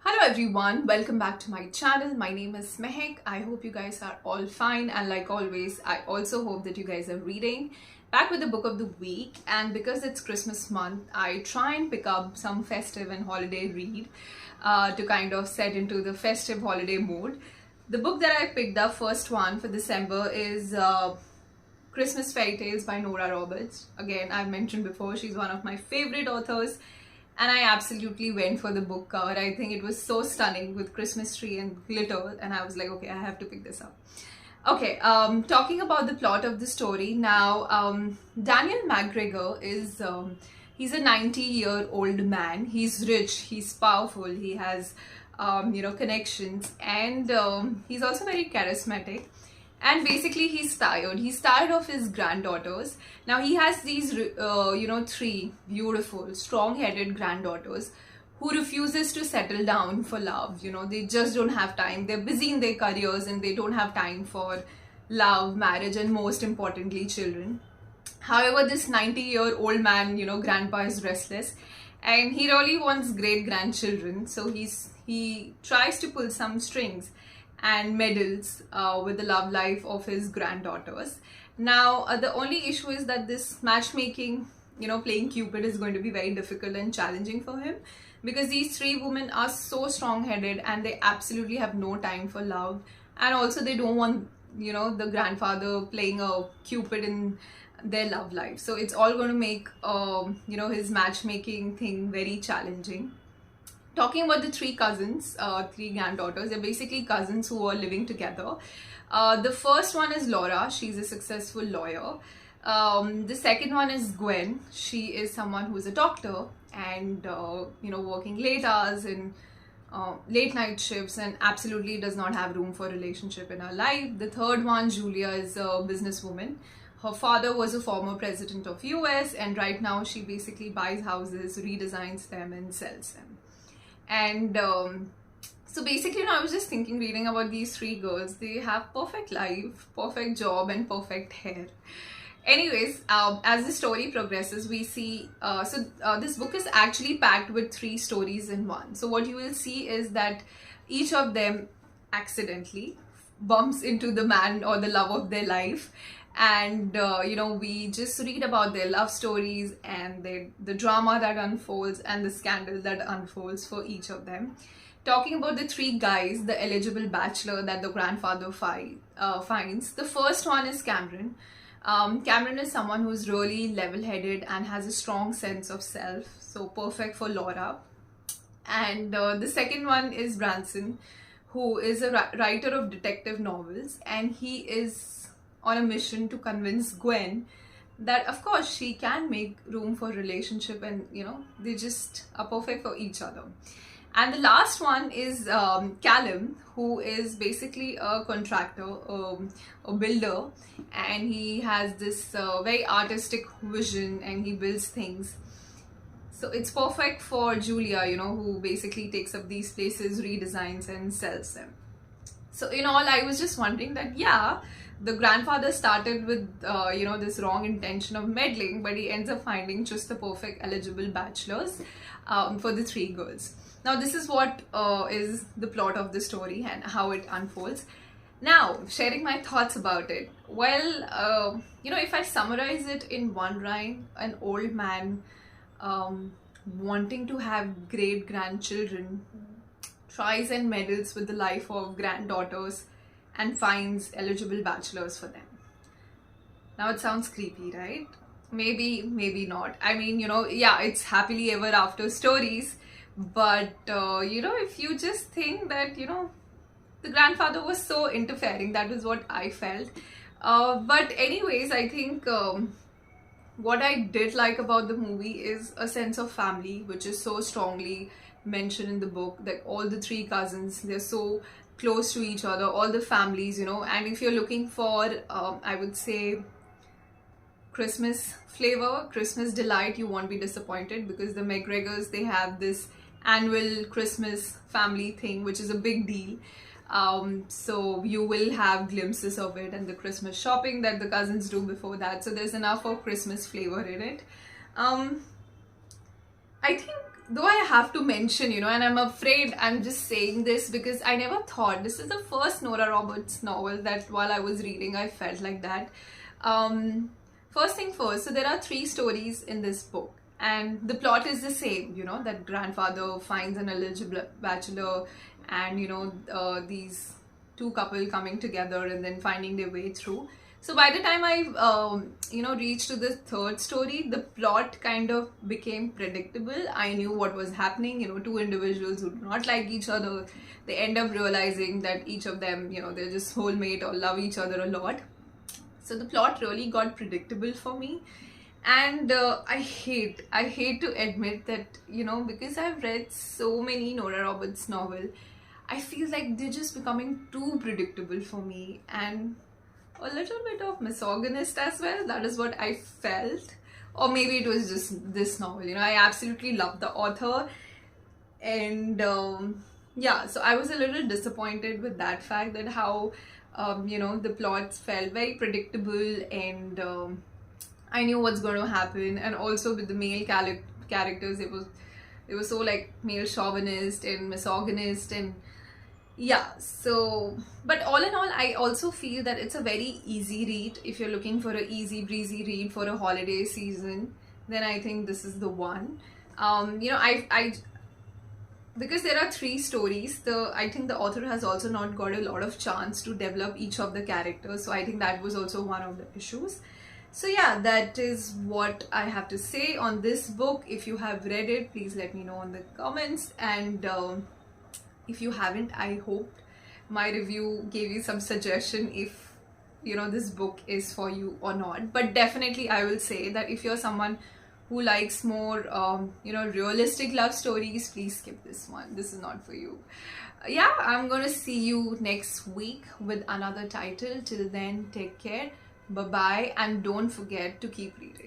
Hello everyone, welcome back to my channel. My name is Mehek. I hope you guys are all fine, and like always I also hope that you guys are reading. Back with the book of the week, and because it's Christmas month I try and pick up some festive and holiday read to kind of set into the festive holiday mood. The book that I picked up, first one for December, is Christmas Fairy Tales by Nora Roberts. Again, I've mentioned before, she's one of my favorite authors, and I absolutely went for the book cover. I think it was so stunning with Christmas tree and glitter, and I was like, okay, I have to pick this up. Okay, talking about the plot of the story now, Daniel MacGregor is he's a 90-year-old man. He's rich, he's powerful, he has connections, and he's also very charismatic. And basically he's tired of his granddaughters. Now he has these three beautiful strong-headed granddaughters who refuses to settle down for love. They just don't have time. They're busy in their careers and they don't have time for love, marriage, and most importantly children. However, this 90-year-old man, grandpa, is restless and he really wants great grandchildren, so he tries to pull some strings and meddles with the love life of his granddaughters. Now, the only issue is that this matchmaking, playing Cupid, is going to be very difficult and challenging for him, because these three women are so strong-headed and they absolutely have no time for love, and also they don't want, the grandfather playing a Cupid in their love life. So it's all going to make, his matchmaking thing very challenging. Talking about the three cousins, three granddaughters, they're basically cousins who are living together. The first one is Laura. She's a successful lawyer. The second one is Gwen. She is someone who is a doctor and working late hours and late night shifts, and absolutely does not have room for a relationship in her life. The third one, Julia, is a businesswoman. Her father was a former president of US, and right now she basically buys houses, redesigns them, and sells them. And so basically, I was just thinking, reading about these three girls, they have perfect life, perfect job, and perfect hair. Anyways, as the story progresses, we see, this book is actually packed with three stories in one. So what you will see is that each of them accidentally bumps into the man or the love of their life. And we just read about their love stories and the drama that unfolds and the scandal that unfolds for each of them. Talking about the three guys, the eligible bachelor that the grandfather finds. The first one is Cameron. Cameron is someone who's really level-headed and has a strong sense of self, so perfect for Laura. And the second one is Branson, who is a writer of detective novels, and he is on a mission to convince Gwen that of course she can make room for relationship, and they just are perfect for each other. And the last one is Callum, who is basically a contractor, a builder, and he has this very artistic vision and he builds things. So it's perfect for Julia, who basically takes up these places, redesigns, and sells them. So in all, I was just wondering that, yeah, the grandfather started with this wrong intention of meddling, but he ends up finding just the perfect eligible bachelors for the three girls. Now this is what is the plot of the story and how it unfolds. Now, sharing my thoughts about it. Well, if I summarize it in one line, an old man wanting to have great grandchildren tries and meddles with the life of granddaughters and finds eligible bachelors for them. Now it sounds creepy, right? Maybe, maybe not. I mean, yeah, it's happily ever after stories, but if you just think that, the grandfather was so interfering, that was what I felt. But anyways, I think what I did like about the movie is a sense of family, which is so strongly mentioned in the book, that all the three cousins, they're so close to each other, all the families, and if you're looking for I would say Christmas flavor, Christmas delight, you won't be disappointed, because the MacGregors, they have this annual Christmas family thing, which is a big deal. So you will have glimpses of it, and the Christmas shopping that the cousins do before that, so there's enough of Christmas flavor in it. I think though I have to mention, and I'm afraid I'm just saying this because I never thought this is the first Nora Roberts novel that while I was reading, I felt like that. First thing first, so there are 3 stories in this book, and the plot is the same, that grandfather finds an eligible bachelor, and, these 2 couple coming together and then finding their way through. So by the time I, reached to the 3rd story, the plot kind of became predictable. I knew what was happening. 2 individuals who do not like each other, they end up realizing that each of them, they're just soulmate or love each other a lot. So the plot really got predictable for me. And I hate to admit that, because I've read so many Nora Roberts novels, I feel like they're just becoming too predictable for me, and a little bit of misogynist as well. That is what I felt. Or maybe it was just this novel. I absolutely love the author. And yeah, so I was a little disappointed with that fact, that how, the plots felt very predictable, and I knew what's going to happen. And also with the male characters, it was so like male chauvinist and misogynist, and yeah. So, but all in all, I also feel that it's a very easy read. If you're looking for an easy breezy read for a holiday season, then I think this is the one. I because there are 3 stories, I think the author has also not got a lot of chance to develop each of the characters, so I think that was also one of the issues. So yeah, that is what I have to say on this book. If you have read it, please let me know in the comments, and if you haven't, I hope my review gave you some suggestion if this book is for you or not. But definitely I will say that if you're someone who likes more realistic love stories, please skip this one. This is not for you. Yeah, I'm gonna see you next week with another title. Till then, take care, bye bye, and don't forget to keep reading.